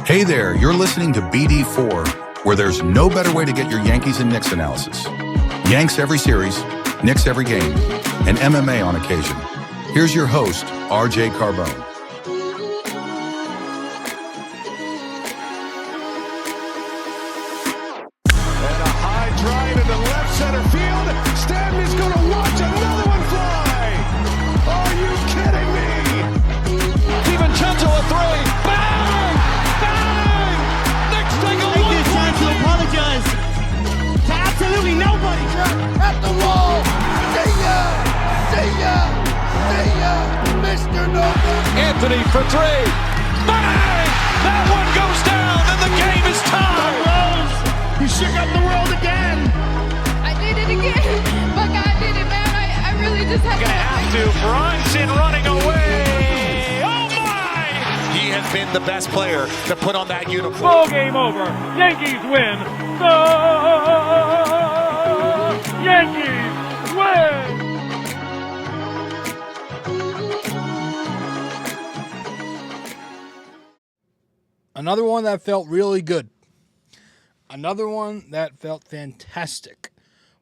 Hey there, you're listening to BD4, where there's no better way to get your Yankees and Knicks analysis. Yanks every series, Knicks every game, and MMA on occasion. Here's your host, RJ Carbone. And a high drive into left center field. Stanley's going to watch another one fly. Are you kidding me? DiVincenzo a three. Bang! Bang! Knicks take a Take this time to apologize to absolutely nobody. At the wall. See ya! See ya! See ya! Mr. Nova. Anthony for three. Bang! That one goes down and the game is tied. Rose, you shook up the world again. I did it again. My God did it, man. I really just had Gonna have to. Brunson running away. Oh my! He has been the best player to put on that uniform. Ball game over. Yankees win. The Yankees win. Another one that felt really good. Another one that felt fantastic,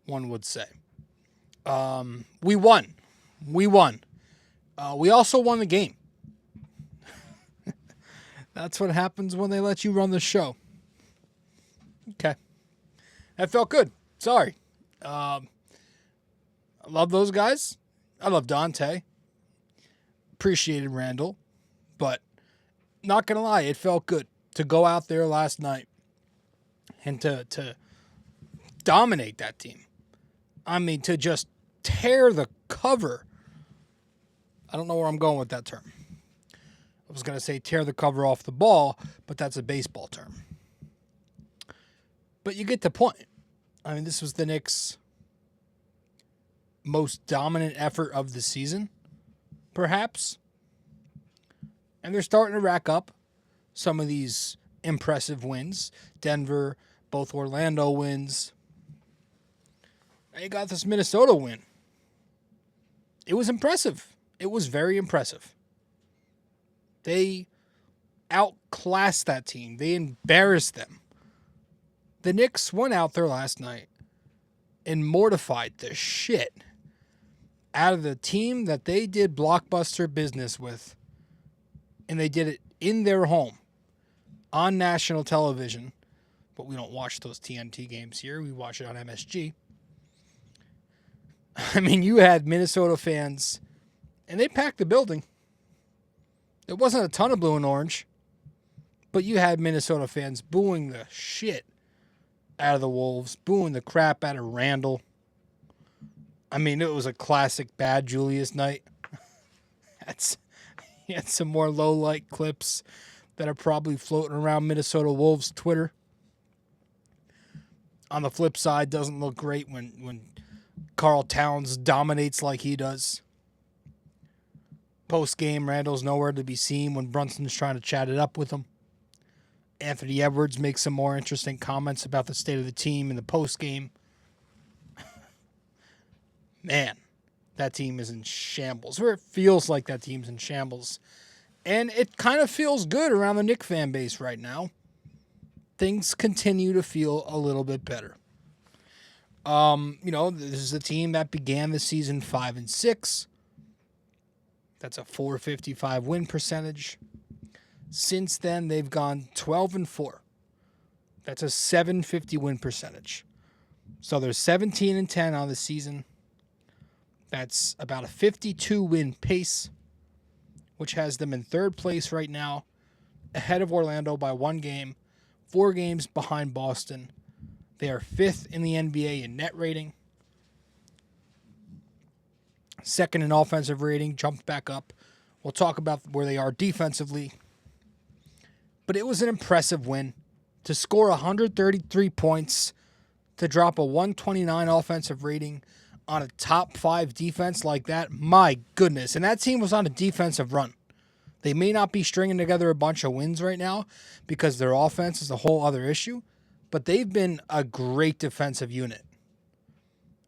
one would say. We won. We won. We also won the game. That's what happens when they let you run the show. Okay. That felt good. Sorry. I love those guys. I love Dante. Appreciated Randall. But not going to lie, it felt good to go out there last night and to dominate that team. I mean, to just tear the cover. I don't know where I'm going with that term. I was going to say tear the cover off the ball, but that's a baseball term. But you get the point. I mean, this was the Knicks' most dominant effort of the season, perhaps. And they're starting to rack up some of these impressive wins. Denver, both Orlando wins. And you got this Minnesota win. It was impressive. It was very impressive. They outclassed that team. They embarrassed them. The Knicks went out there last night and mortified the shit out of the team that they did blockbuster business with. And they did it in their home on national television. But we don't watch those TNT games here. We watch it on MSG. I mean, you had Minnesota fans, and they packed the building. There wasn't a ton of blue and orange, but you had Minnesota fans booing the shit out of the Wolves, booing the crap out of Randall. I mean, it was a classic bad Julius night. He had some more low-light clips that are probably floating around Minnesota Wolves Twitter. On the flip side, doesn't look great when Karl Towns dominates like he does. Post-game, Randall's nowhere to be seen when Brunson's trying to chat it up with him. Anthony Edwards makes some more interesting comments about the state of the team in the post-game. Man, that team is in shambles, or it feels like that team's in shambles. And it kind of feels good around the Knick fan base right now. Things continue to feel a little bit better. This is a team that began the season 5-6. That's a .455 win percentage. Since then, they've gone 12-4. That's a .750 win percentage. So they're 17-10 on the season. That's about a 52-win pace, which has them in third place right now, ahead of Orlando by 1 game, 4 games behind Boston. They are 5th in the NBA in net rating. 2nd in offensive rating, jumped back up. We'll talk about where they are defensively. But it was an impressive win. To score 133 points, to drop a 129 offensive rating on a top 5 defense like that, my goodness. And that team was on a defensive run. They may not be stringing together a bunch of wins right now because their offense is a whole other issue, but they've been a great defensive unit.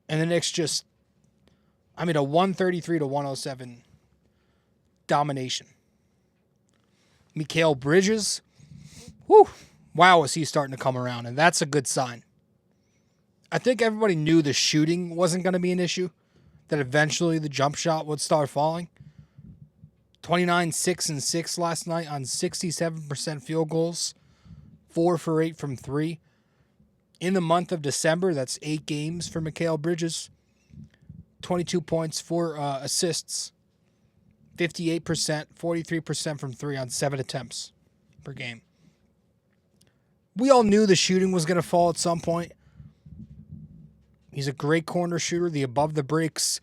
And the Knicks just, I mean, a 133-107 domination. Mikal Bridges, whew, wow, is he starting to come around, and that's a good sign. I think everybody knew the shooting wasn't going to be an issue, that eventually the jump shot would start falling. 29, 6, and 6 last night on 67% field goals, 4 for 8 from 3. In the month of December, that's 8 games for Mikal Bridges. 22 points, 4 assists, 58%, 43% from 3 on 7 attempts per game. We all knew the shooting was going to fall at some point. He's a great corner shooter. The above the breaks,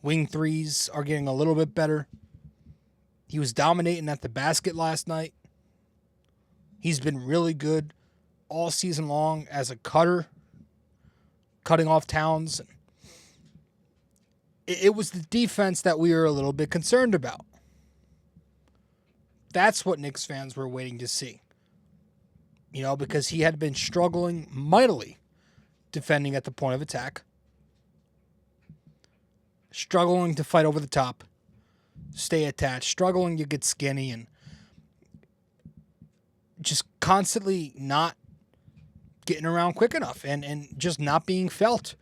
wing threes are getting a little bit better. He was dominating at the basket last night. He's been really good all season long as a cutter, cutting off Towns. It was the defense that we were a little bit concerned about. That's what Knicks fans were waiting to see. You know, because he had been struggling mightily defending at the point of attack, struggling to fight over the top, stay attached, struggling to get skinny, and just constantly not getting around quick enough and just not being felt.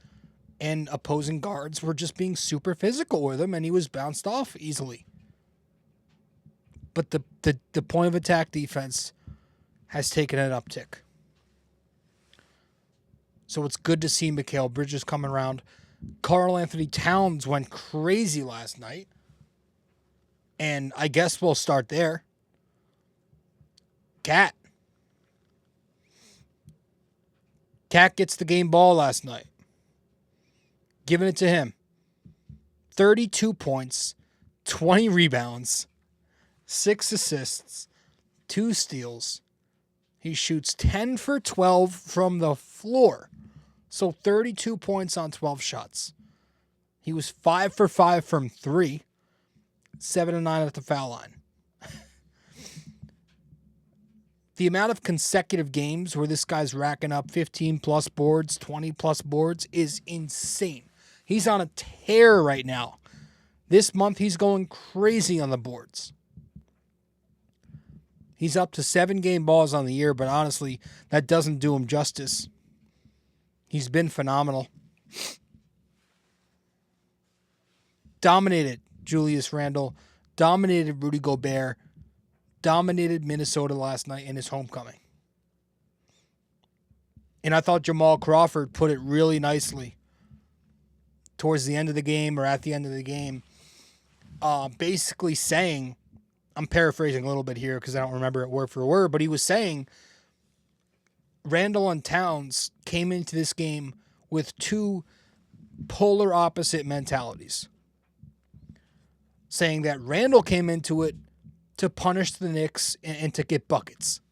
And opposing guards were just being super physical with him, and he was bounced off easily. But the point of attack defense has taken an uptick. So it's good to see Mikal Bridges coming around. Karl-Anthony Towns went crazy last night. And I guess we'll start there. Cat gets the game ball last night. Giving it to him. 32 points, 20 rebounds, 6 assists, 2 steals. He shoots 10 for 12 from the floor. So 32 points on 12 shots. He was 5 for 5 from 3. 7 and 9 at the foul line. The amount of consecutive games where this guy's racking up 15-plus boards, 20-plus boards is insane. He's on a tear right now. This month, he's going crazy on the boards. He's up to 7 game balls on the year, but honestly, that doesn't do him justice. He's been phenomenal. Dominated Julius Randle, dominated Rudy Gobert, dominated Minnesota last night in his homecoming. And I thought Jamal Crawford put it really nicely towards the end of the game or at the end of the game, basically saying, I'm paraphrasing a little bit here because I don't remember it word for word, but he was saying Randle and Towns came into this game with 2 polar opposite mentalities. Saying that Randle came into it to punish the Knicks and to get buckets.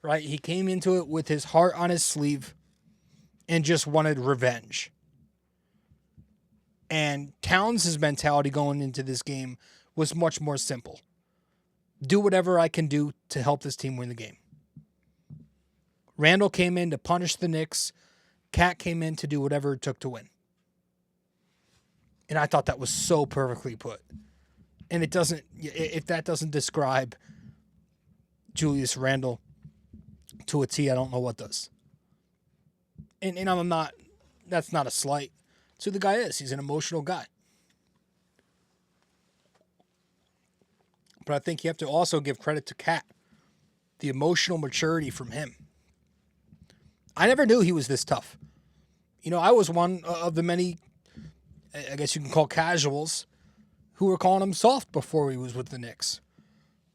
Right? He came into it with his heart on his sleeve and just wanted revenge. And Towns' mentality going into this game was much more simple. Do whatever I can do to help this team win the game. Randle came in to punish the Knicks. Cat came in to do whatever it took to win. And I thought that was so perfectly put. And if that doesn't describe Julius Randle to a T, I don't know what does. And that's not a slight. That's who the guy is. He's an emotional guy. But I think you have to also give credit to Cat. The emotional maturity from him. I never knew he was this tough. You know, I was one of the many, I guess you can call casuals, who were calling him soft before he was with the Knicks.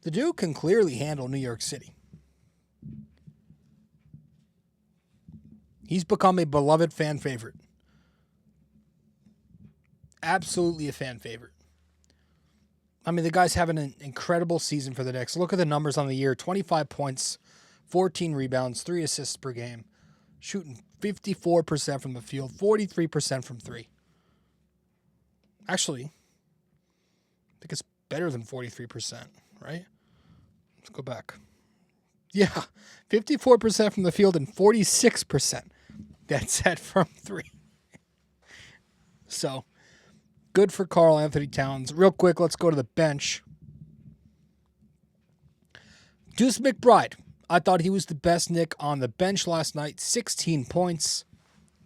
The dude can clearly handle New York City. He's become a beloved fan favorite. Absolutely a fan favorite. I mean, the guy's having an incredible season for the Knicks. Look at the numbers on the year. 25 points, 14 rebounds, 3 assists per game. Shooting 54% from the field, 43% from 3. Actually, I think it's better than 43%, right? Let's go back. Yeah, 54% from the field and 46% that's at from 3. So, Good for Karl-Anthony Towns. Real quick, let's go to the bench. Deuce McBride. I thought he was the best Knick on the bench last night. 16 points,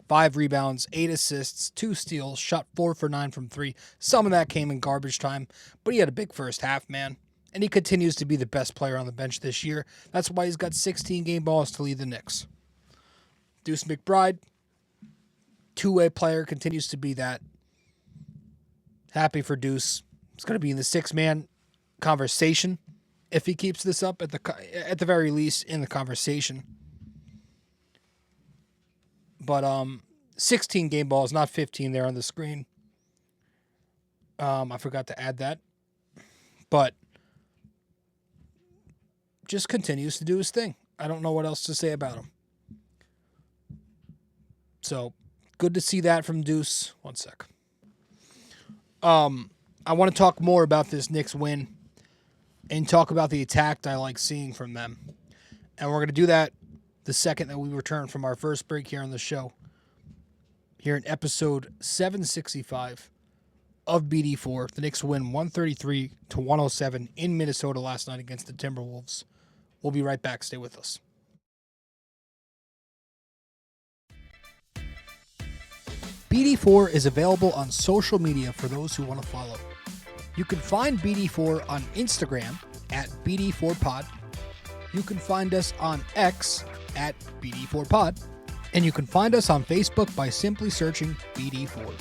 5 rebounds, 8 assists, 2 steals, shot 4 for 9 from 3. Some of that came in garbage time, but he had a big first half, man. And he continues to be the best player on the bench this year. That's why he's got 16 game balls to lead the Knicks. Deuce McBride, two-way player, continues to be that. Happy for Deuce. He's going to be in the six-man conversation if he keeps this up, at the very least, in the conversation. But 16 game balls, not 15 there on the screen. I forgot to add that. But just continues to do his thing. I don't know what else to say about him. So, good to see that from Deuce. One sec. I want to talk more about this Knicks win and talk about the attack I like seeing from them. And we're going to do that the second that we return from our first break here on the show. Here in episode 765 of BD4. The Knicks win 133-107 in Minnesota last night against the Timberwolves. We'll be right back. Stay with us. BD4 is available on social media for those who want to follow. You can find BD4 on Instagram at BD4Pod. You can find us on X at BD4Pod. And you can find us on Facebook by simply searching BD4.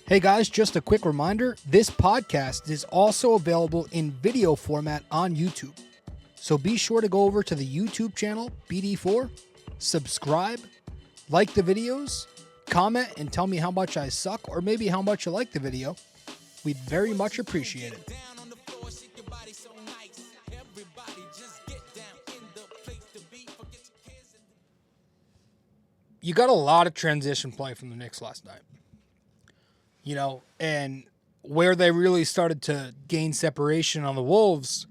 Hey guys, just a quick reminder, this podcast is also available in video format on YouTube. So be sure to go over to the YouTube channel, BD4, subscribe, like the videos, comment, and tell me how much I suck or maybe how much you like the video. We'd very much appreciate it. You got a lot of transition play from the Knicks last night. You know, and where they really started to gain separation on the Wolves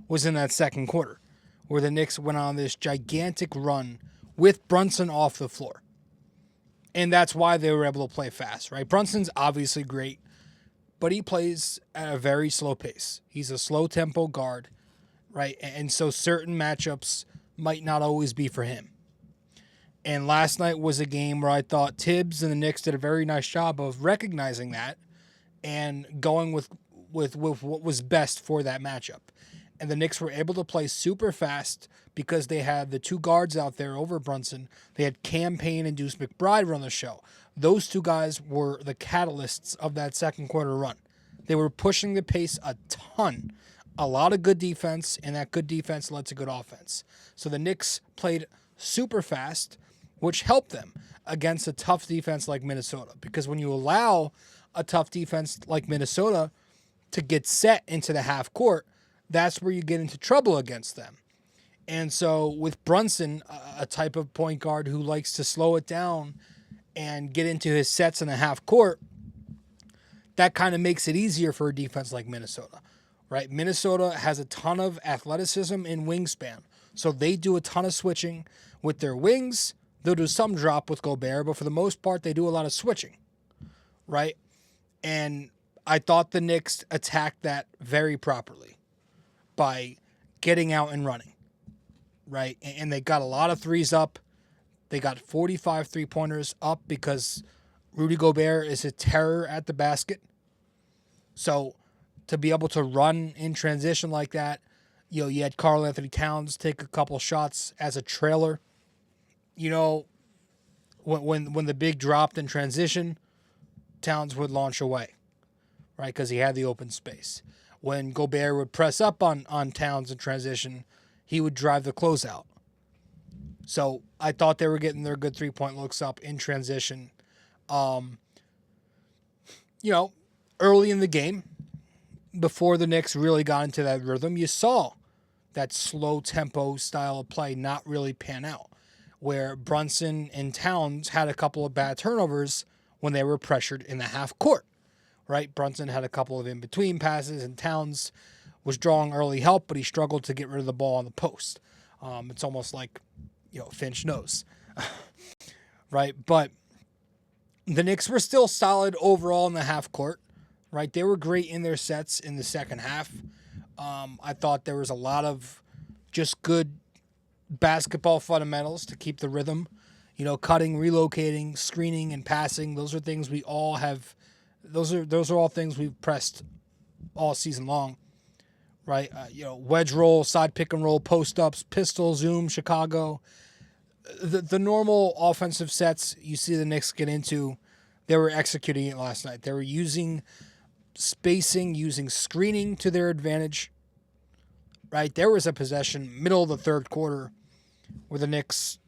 was in that second quarter, where the Knicks went on this gigantic run with Brunson off the floor. And that's why they were able to play fast, right? Brunson's obviously great, but he plays at a very slow pace. He's a slow-tempo guard, right? And so certain matchups might not always be for him. And last night was a game where I thought Thibs and the Knicks did a very nice job of recognizing that and going with what was best for that matchup. And the Knicks were able to play super fast because they had the two guards out there over Brunson. They had Payne and Deuce McBride run the show. Those two guys were the catalysts of that second quarter run. They were pushing the pace a ton. A lot of good defense, and that good defense led to good offense. So the Knicks played super fast, which helped them against a tough defense like Minnesota. Because when you allow a tough defense like Minnesota to get set into the half court, that's where you get into trouble against them. And so with Brunson, a type of point guard who likes to slow it down and get into his sets in the half court, that kind of makes it easier for a defense like Minnesota, right? Minnesota has a ton of athleticism and wingspan. So they do a ton of switching with their wings. They'll do some drop with Gobert, but for the most part, they do a lot of switching, right? And I thought the Knicks attacked that very properly by getting out and running, right? And they got a lot of threes up. They got 45 three-pointers up because Rudy Gobert is a terror at the basket. So to be able to run in transition like that, you know, you had Karl-Anthony Towns take a couple shots as a trailer. You know, when the big dropped in transition, Towns would launch away, right? Because he had the open space. When Gobert would press up on Towns in transition, he would drive the closeout. So I thought they were getting their good three-point looks up in transition. You know, early in the game, before the Knicks really got into that rhythm, you saw that slow tempo style of play not really pan out, where Brunson and Towns had a couple of bad turnovers when they were pressured in the half court, right? Brunson had a couple of in-between passes, and Towns was drawing early help, but he struggled to get rid of the ball on the post. It's almost like, Finch knows, right? But the Knicks were still solid overall in the half court, right? They were great in their sets in the second half. I thought there was a lot of just good basketball fundamentals to keep the rhythm. Cutting, relocating, screening, and passing. Those are things we all have. Those are all things we've pressed all season long, right? Wedge roll, side pick and roll, post ups, pistol, zoom, Chicago. The normal offensive sets you see the Knicks get into, they were executing it last night. They were using spacing, using screening to their advantage, right? There was a possession, middle of the third quarter, where the Knicks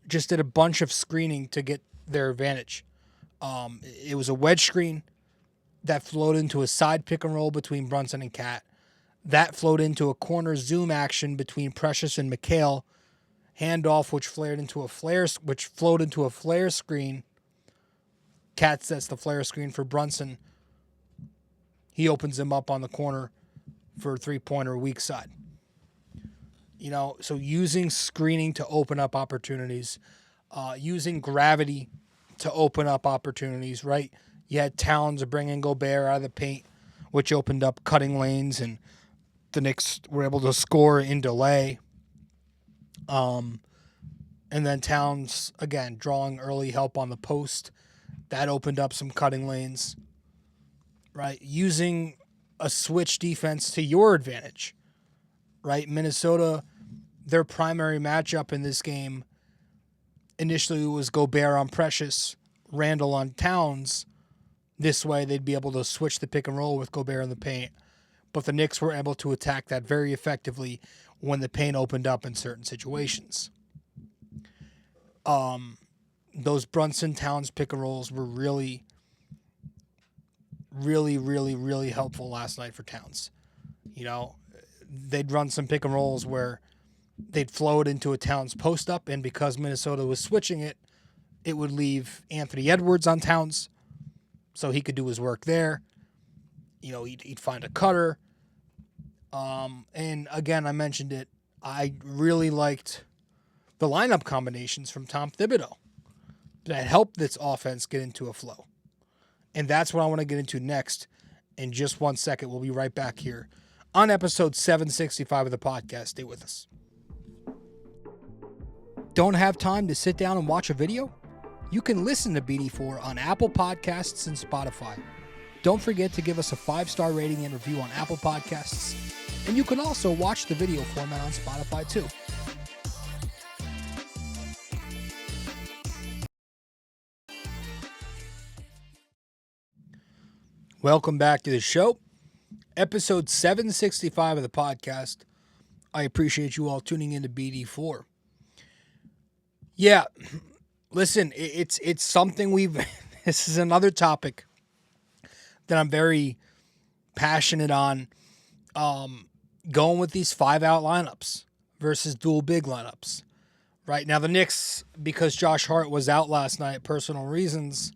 just did a bunch of screening to get their advantage. It was a wedge screen that flowed into a side pick and roll between Brunson and Cat. That flowed into a corner zoom action between Precious and McHale. Handoff, which flowed into a flare screen. Cat sets the flare screen for Brunson. He opens him up on the corner for a three-pointer weak side. So using screening to open up opportunities, using gravity to open up opportunities, right? You had Towns bringing Gobert out of the paint, which opened up cutting lanes, and the Knicks were able to score in delay. And then Towns, again, drawing early help on the post. That opened up some cutting lanes, right? Using a switch defense to your advantage, right? Minnesota, their primary matchup in this game initially was Gobert on Precious, Randall on Towns. This way they'd be able to switch the pick and roll with Gobert in the paint. But the Knicks were able to attack that very effectively when the paint opened up in certain situations. Those Brunson-Towns pick and rolls were really, really, really, really helpful last night for Towns. They'd run some pick and rolls where they'd flow it into a Towns post-up, and because Minnesota was switching it, it would leave Anthony Edwards on Towns so he could do his work there. He'd find a cutter. And again, I mentioned it, I really liked the lineup combinations from Tom Thibodeau that helped this offense get into a flow. And that's what I want to get into next in just 1 second. We'll be right back here on episode 765 of the podcast. Stay with us. Don't have time to sit down and watch a video? You can listen to BD4 on Apple Podcasts and Spotify. Don't forget to give us a 5-star rating and review on Apple Podcasts. And you can also watch the video format on Spotify too. Welcome back to the show. Episode 765 of the podcast. I appreciate you all tuning into BD4. Yeah, listen, it's something this is another topic that I'm very passionate on, going with these 5-out lineups versus dual big lineups. Right now, the Knicks, because Josh Hart was out last night, personal reasons,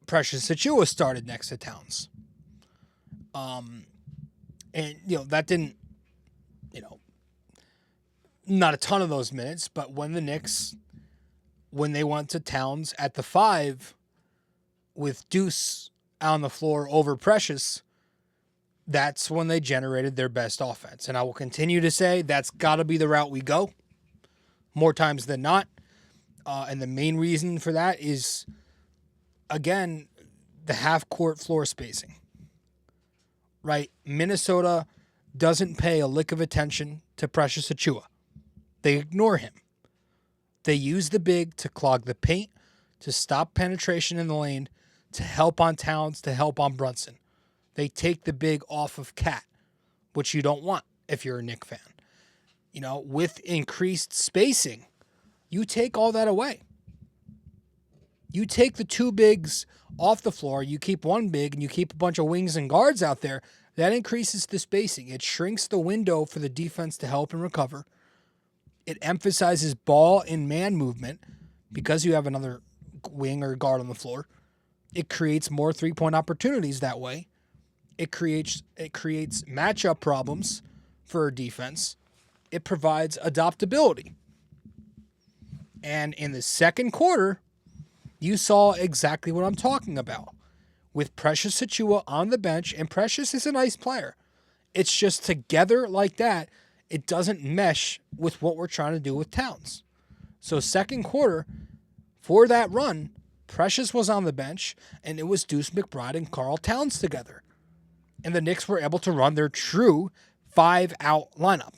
Precious Achiuwa started next to Towns. And, that didn't, not a ton of those minutes, but when the Knicks, when they went to Towns at the 5 with Deuce on the floor over Precious, that's when they generated their best offense. And I will continue to say that's got to be the route we go more times than not. And the main reason for that is, again, the half-court floor spacing, right? Minnesota doesn't pay a lick of attention to Precious Achiuwa. They ignore him. They use the big to clog the paint, to stop penetration in the lane, to help on Towns, to help on Brunson. They take the big off of Cat, which you don't want if you're a Knick fan. With increased spacing, you take all that away. You take the 2 bigs off the floor, you keep 1 big, and you keep a bunch of wings and guards out there. That increases the spacing. It shrinks the window for the defense to help and recover. It emphasizes ball and man movement because you have another wing or guard on the floor. It creates more 3-point opportunities that way. It creates matchup problems for a defense, it provides adaptability. And in the second quarter, you saw exactly what I'm talking about. With Precious Achiuwa on the bench, and Precious is a nice player. It's just together like that, it doesn't mesh with what we're trying to do with Towns. So second quarter, for that run, Precious was on the bench, and it was Deuce McBride and Karl Towns together. And the Knicks were able to run their true 5-out lineup.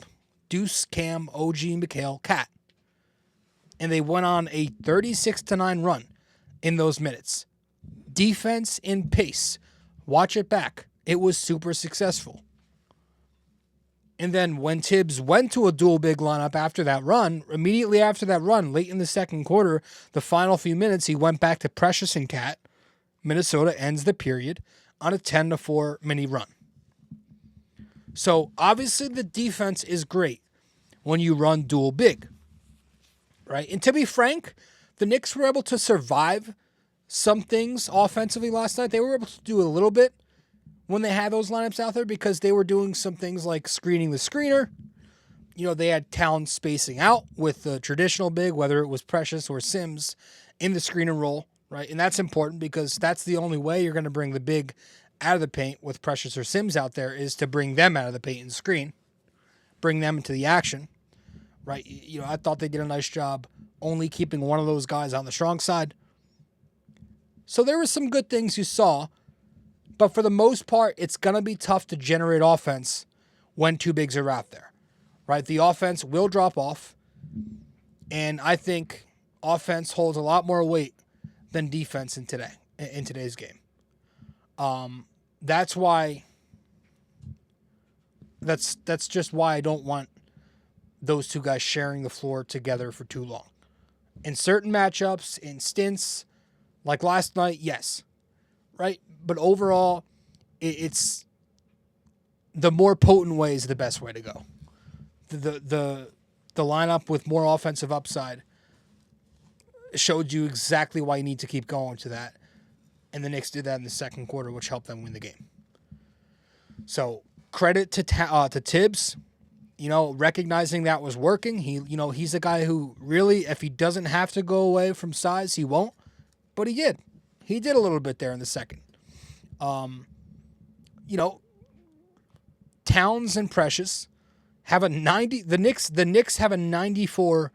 Deuce, Cam, OG, McHale, Cat. And they went on a 36-9 run in those minutes. Defense in pace. Watch it back. It was super successful. And then when Thibs went to a dual big lineup after that run, immediately after that run, late in the second quarter, the final few minutes, he went back to Precious and Cat. Minnesota ends the period on a 10-4 mini run. So obviously the defense is great when you run dual big, right? And to be frank, the Knicks were able to survive some things offensively last night. They were able to do a little bit when they had those lineups out there because they were doing some things like screening the screener. You know, they had Towns spacing out with the traditional big, whether it was Precious or Sims in the screen and roll, right? And that's important because that's the only way you're going to bring the big out of the paint with Precious or Sims out there is to bring them out of the paint and screen, bring them into the action, right? You know, I thought they did a nice job only keeping one of those guys on the strong side. So there were some good things you saw, but for the most part, it's going to be tough to generate offense when two bigs are out there, right? The offense will drop off, and I think offense holds a lot more weight than defense in today's game. That's why. That's just why I don't want those two guys sharing the floor together for too long. In certain matchups, in stints, like last night, yes, right? But overall, it's the more potent way is the best way to go. The lineup with more offensive upside showed you exactly why you need to keep going to that. And the Knicks did that in the second quarter, which helped them win the game. So credit to Thibs, you know, recognizing that was working. He's a guy who really, if he doesn't have to go away from size, he won't. But he did. He did a little bit there in the second. Towns and Precious have a 90. The Knicks have a 94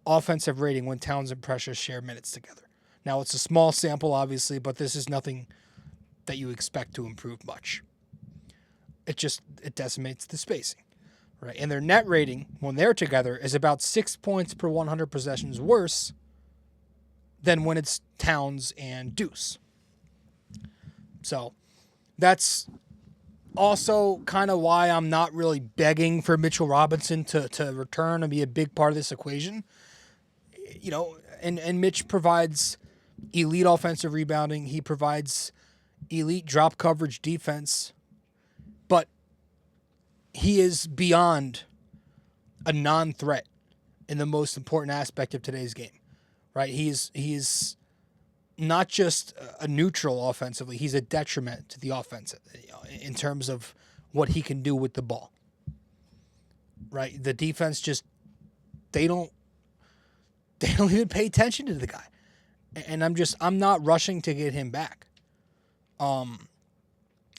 offensive rating when Towns and Precious share minutes together. Now, it's a small sample, obviously, but this is nothing that you expect to improve much. It decimates the spacing, right? And their net rating, when they're together, is about 6 points per 100 possessions worse than when it's Towns and Deuce. So that's also kind of why I'm not really begging for Mitchell Robinson to return and be a big part of this equation. You know, and Mitch provides elite offensive rebounding. He provides elite drop coverage defense. But he is beyond a non-threat in the most important aspect of today's game, right? He's not just a neutral offensively. He's a detriment to the offense in terms of what he can do with the ball, right? The defense just, they don't even pay attention to the guy. And I'm not rushing to get him back.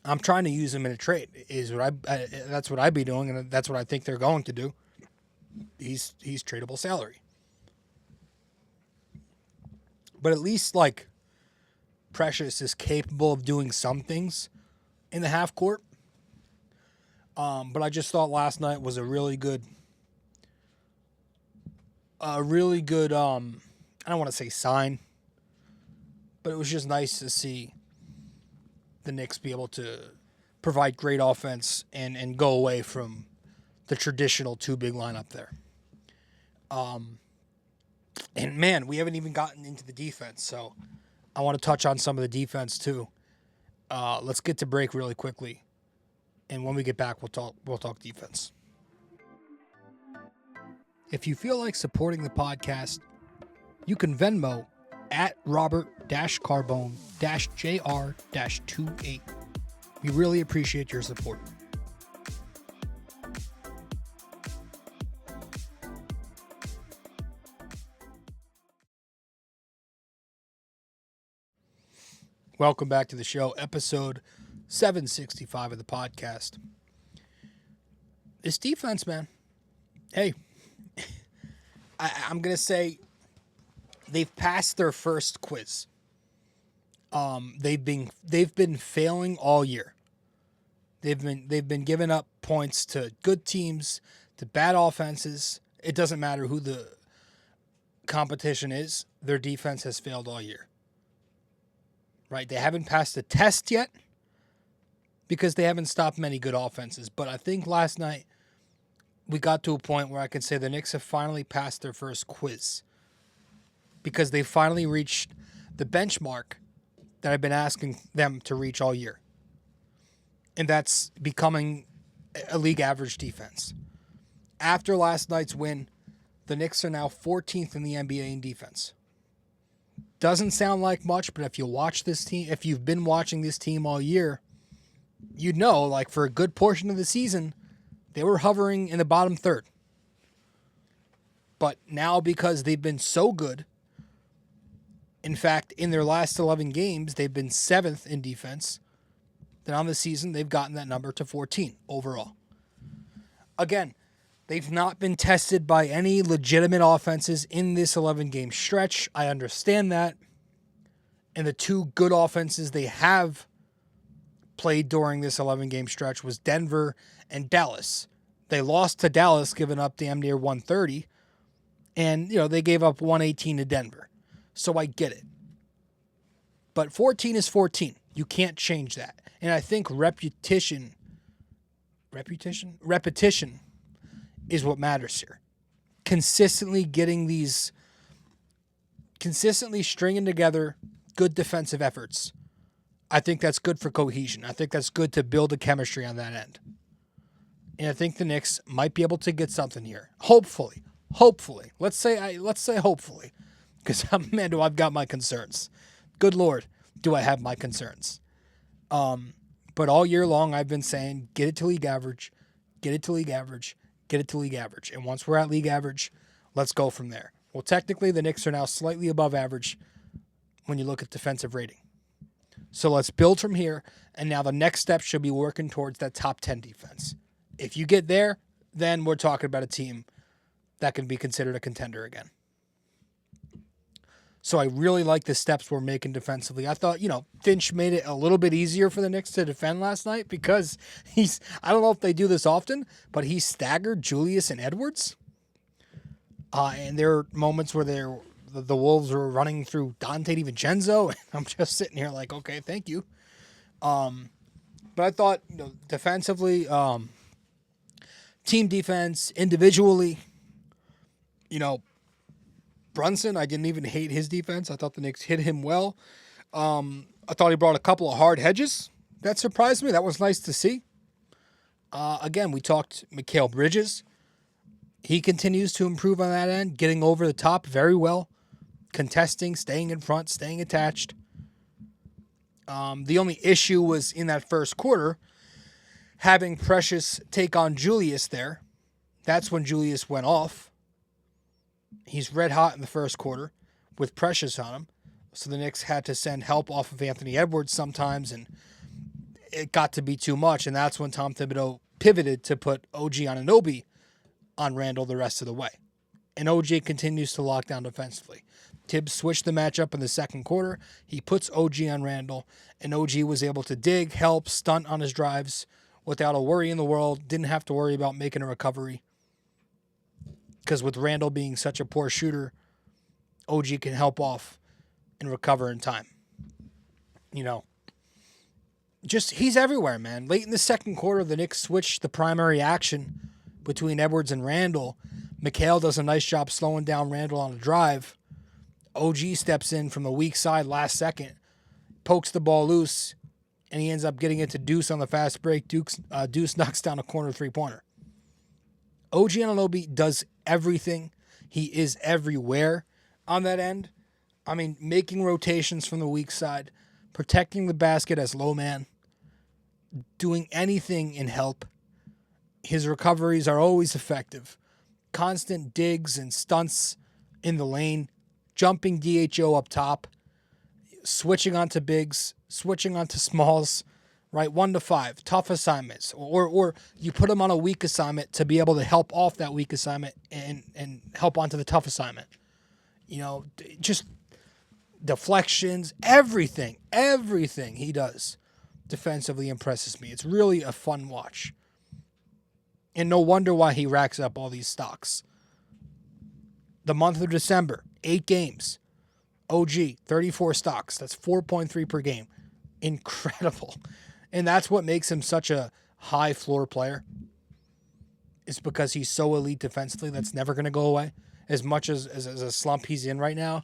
I'm trying to use him in a trade. That's what I'd be doing, and that's what I think they're going to do. He's tradable salary. But at least, like, Precious is capable of doing some things in the half court. But I just thought last night was a really good, I don't want to say sign, but it was just nice to see the Knicks be able to provide great offense and go away from the traditional two big lineup there. And man, we haven't even gotten into the defense, so I want to touch on some of the defense too. Let's get to break really quickly, and when we get back, we'll talk defense. If you feel like supporting the podcast, you can Venmo at Robert-Carbone-JR-28. We really appreciate your support. Welcome back to the show, episode 765 of the podcast. This defense, man. Hey, I'm going to say they've passed their first quiz. They've been failing all year. They've been giving up points to good teams, to bad offenses. It doesn't matter who the competition is. Their defense has failed all year. Right? They haven't passed the test yet because they haven't stopped many good offenses. But I think last night we got to a point where I can say the Knicks have finally passed their first quiz because they finally reached the benchmark that I've been asking them to reach all year. And that's becoming a league average defense. After last night's win, the Knicks are now 14th in the NBA in defense. Doesn't sound like much, but if you watch this team, if you've been watching this team all year, you'd know, like, for a good portion of the season, they were hovering in the bottom third. But now, because they've been so good, in fact, in their last 11 games, they've been 7th in defense. Then on the season, they've gotten that number to 14 overall. Again, they've not been tested by any legitimate offenses in this 11-game stretch. I understand that. And the two good offenses they have played during this 11-game stretch was Denver and Dallas. They lost to Dallas, giving up damn near 130. And, they gave up 118 to Denver. So I get it. But 14 is 14. You can't change that. And I think repetition is what matters here. Consistently stringing together good defensive efforts. I think that's good for cohesion. I think that's good to build a chemistry on that end. And I think the Knicks might be able to get something here. Hopefully. Let's say hopefully. Because, man, do I've got my concerns. Good Lord, do I have my concerns. But all year long, I've been saying, get it to league average, get it to league average, get it to league average. And once we're at league average, let's go from there. Well, technically, the Knicks are now slightly above average when you look at defensive rating. So let's build from here, and now the next step should be working towards that top 10 defense. If you get there, then we're talking about a team that can be considered a contender again. So I really like the steps we're making defensively. I thought, Finch made it a little bit easier for the Knicks to defend last night because I don't know if they do this often, but he staggered Julius and Edwards. And there are moments where the Wolves were running through Dante DiVincenzo. And I'm just sitting here like, okay, thank you. But I thought, defensively, team defense, individually, Brunson, I didn't even hate his defense. I thought the Knicks hit him well. I thought he brought a couple of hard hedges. That surprised me. That was nice to see. Again, we talked Mikal Bridges. He continues to improve on that end, getting over the top very well, contesting, staying in front, staying attached. The only issue was in that first quarter, having Precious take on Julius there. That's when Julius went off. He's red hot in the first quarter with Precious on him. So the Knicks had to send help off of Anthony Edwards sometimes, and it got to be too much. And that's when Tom Thibodeau pivoted to put OG Anunoby on Randle the rest of the way. And OG continues to lock down defensively. Thibs switched the matchup in the second quarter. He puts OG on Randle, and OG was able to dig, help, stunt on his drives without a worry in the world. Didn't have to worry about making a recovery. Because with Randle being such a poor shooter, OG can help off and recover in time. He's everywhere, man. Late in the second quarter, the Knicks switched the primary action between Edwards and Randle. Mikal does a nice job slowing down Randle on a drive. OG steps in from the weak side last second, pokes the ball loose, and he ends up getting it to Deuce on the fast break. Deuce knocks down a corner three-pointer. OG Anunoby does everything. He is everywhere on that end. I mean, making rotations from the weak side, protecting the basket as low man, doing anything in help. His recoveries are always effective. Constant digs and stunts in the lane, jumping DHO up top, switching onto bigs, switching onto smalls, right? 1 to 5, tough assignments, or you put them on a weak assignment to be able to help off that weak assignment and help onto the tough assignment. Just deflections, everything he does defensively impresses me. It's really a fun watch. And no wonder why he racks up all these stocks. The month of December, 8 games. OG, 34 stocks. That's 4.3 per game. Incredible. And that's what makes him such a high floor player. It's because he's so elite defensively. That's never going to go away. As much as a slump he's in right now,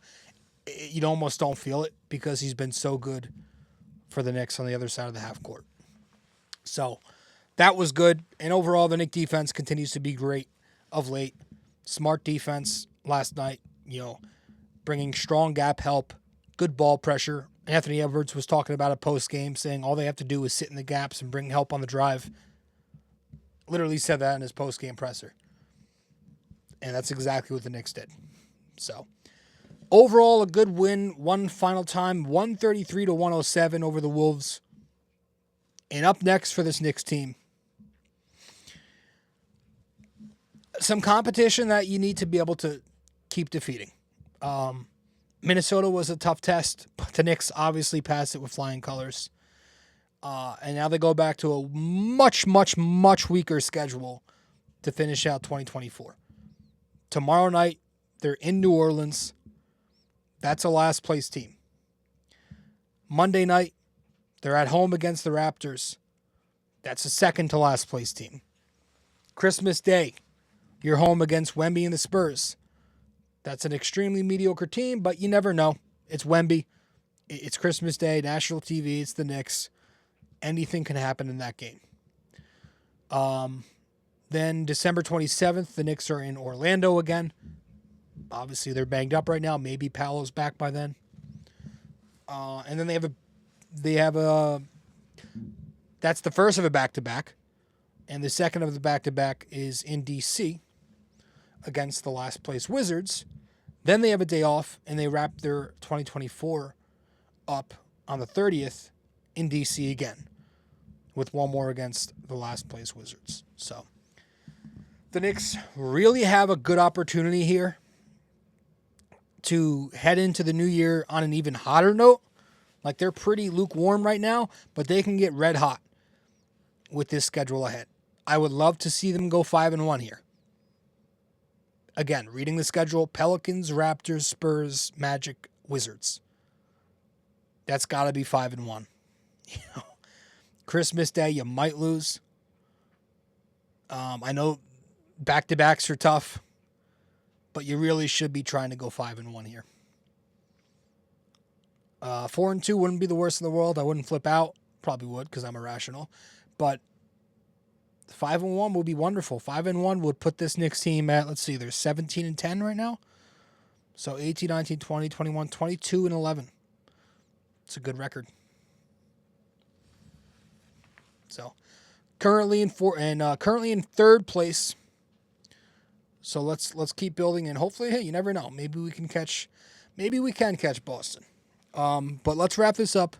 you almost don't feel it because he's been so good for the Knicks on the other side of the half court. So that was good. And overall, the Knicks defense continues to be great of late. Smart defense last night, bringing strong gap help, good ball pressure. Anthony Edwards was talking about it post-game, saying all they have to do is sit in the gaps and bring help on the drive. Literally said that in his post-game presser. And that's exactly what the Knicks did. So, overall, a good win. One final time, 133-107 over the Wolves. And up next for this Knicks team, some competition that you need to be able to keep defeating. Minnesota was a tough test, but the Knicks obviously passed it with flying colors. And now they go back to a much, much, much weaker schedule to finish out 2024. Tomorrow night, they're in New Orleans. That's a last place team. Monday night, they're at home against the Raptors. That's a second to last place team. Christmas Day, you're home against Wemby and the Spurs. That's an extremely mediocre team, but you never know. It's Wemby. It's Christmas Day, national TV. It's the Knicks. Anything can happen in that game. Then December 27th, the Knicks are in Orlando again. Obviously, they're banged up right now. Maybe Paolo's back by then. And then they have a. That's the first of a back-to-back. And the second of the back-to-back is in D.C. against the last place Wizards. Then they have a day off, and they wrap their 2024 up on the 30th in D.C. again, with one more against the last place Wizards. So the Knicks really have a good opportunity here to head into the new year on an even hotter note. Like, they're pretty lukewarm right now, but they can get red hot with this schedule ahead. I would love to see them go 5-1 here. Again, reading the schedule, Pelicans, Raptors, Spurs, Magic, Wizards. That's got to be 5-1. Christmas Day, you might lose. I know back-to-backs are tough, but you really should be trying to go 5-1 here. 4-2 wouldn't be the worst in the world. I wouldn't flip out. Probably would because I'm irrational. But 5-1 would be wonderful. 5-1 would put this Knicks team at, let's see, they're 17-10 right now. So 18, 19, 20, 21, 22, and 11. It's a good record. So currently in third place. So let's keep building, and hopefully, hey, you never know. Maybe we can catch Boston. But let's wrap this up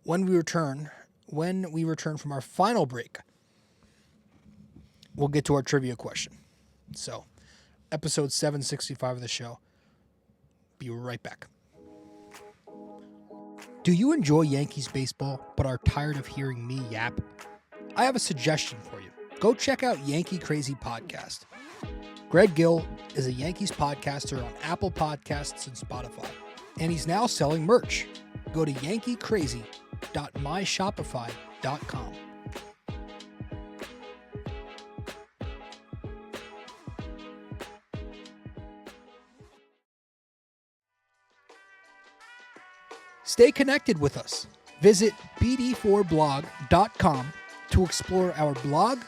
when we return from our final break. We'll get to our trivia question. So, episode 765 of the show. Be right back. Do you enjoy Yankees baseball but are tired of hearing me yap? I have a suggestion for you. Go check out Yankee Crazy Podcast. Greg Gill is a Yankees podcaster on Apple Podcasts and Spotify, and he's now selling merch. Go to yankeecrazy.myshopify.com. Stay connected with us. Visit BD4blog.com to explore our blog,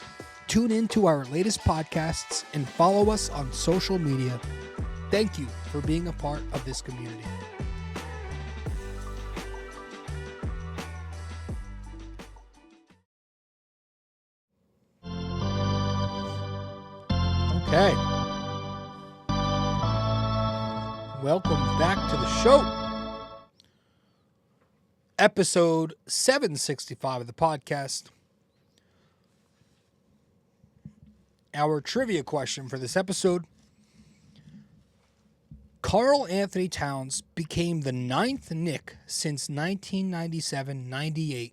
tune in to our latest podcasts, and follow us on social media. Thank you for being a part of this community. Okay. Welcome back to the show. episode 765 of the podcast. Our trivia question for this episode: Karl-Anthony Towns became the 9th Knick since 1997-98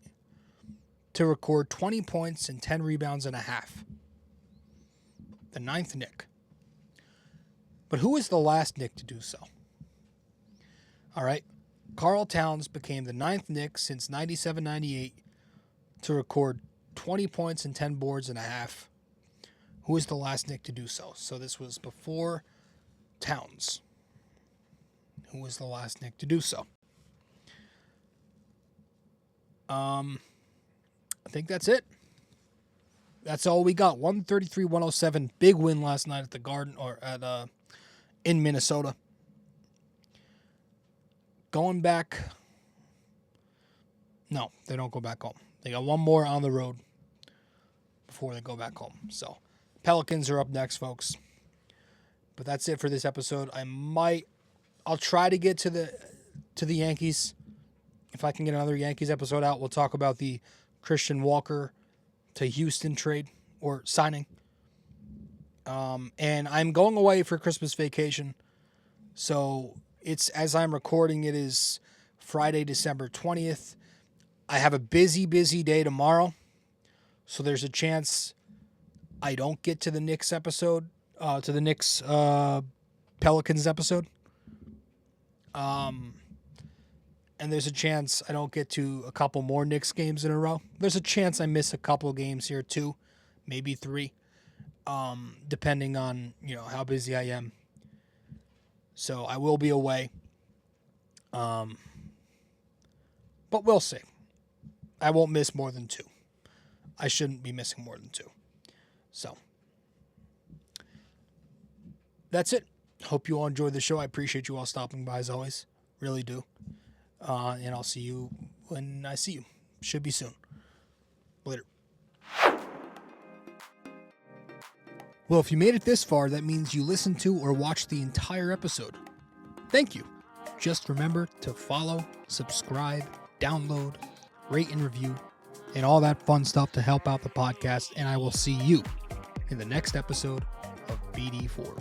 to record 20 points and 10 rebounds and a half. The 9th Knick. But who is the last Knick to do so? All right. Karl Towns became the 9th Knick since 97-98 to record 20 points and 10 boards and a half. Who is the last Knick to do so? So this was before Towns. Who was the last Knick to do so? I think that's it. That's all we got. 133-107. Big win last night at the Garden in Minnesota. Going back. No, they don't go back home. They got one more on the road before they go back home. So Pelicans are up next, folks. But that's it for this episode. I'll try to get to the Yankees. If I can get another Yankees episode out, we'll talk about the Christian Walker to Houston trade or signing. And I'm going away for Christmas vacation. So it's, as I'm recording, it is Friday, December 20th. I have a busy day tomorrow. So there's a chance I don't get to the Knicks episode, to the Knicks Pelicans episode. And there's a chance I don't get to a couple more Knicks games in a row. There's a chance I miss a couple games here too, maybe 3, depending on, how busy I am. So I will be away. But we'll see. I won't miss more than 2. I shouldn't be missing more than 2. So that's it. Hope you all enjoyed the show. I appreciate you all stopping by as always. Really do. And I'll see you when I see you. Should be soon. Later. Well, if you made it this far, that means you listened to or watched the entire episode. Thank you. Just remember to follow, subscribe, download, rate and review, and all that fun stuff to help out the podcast. And I will see you in the next episode of BD4.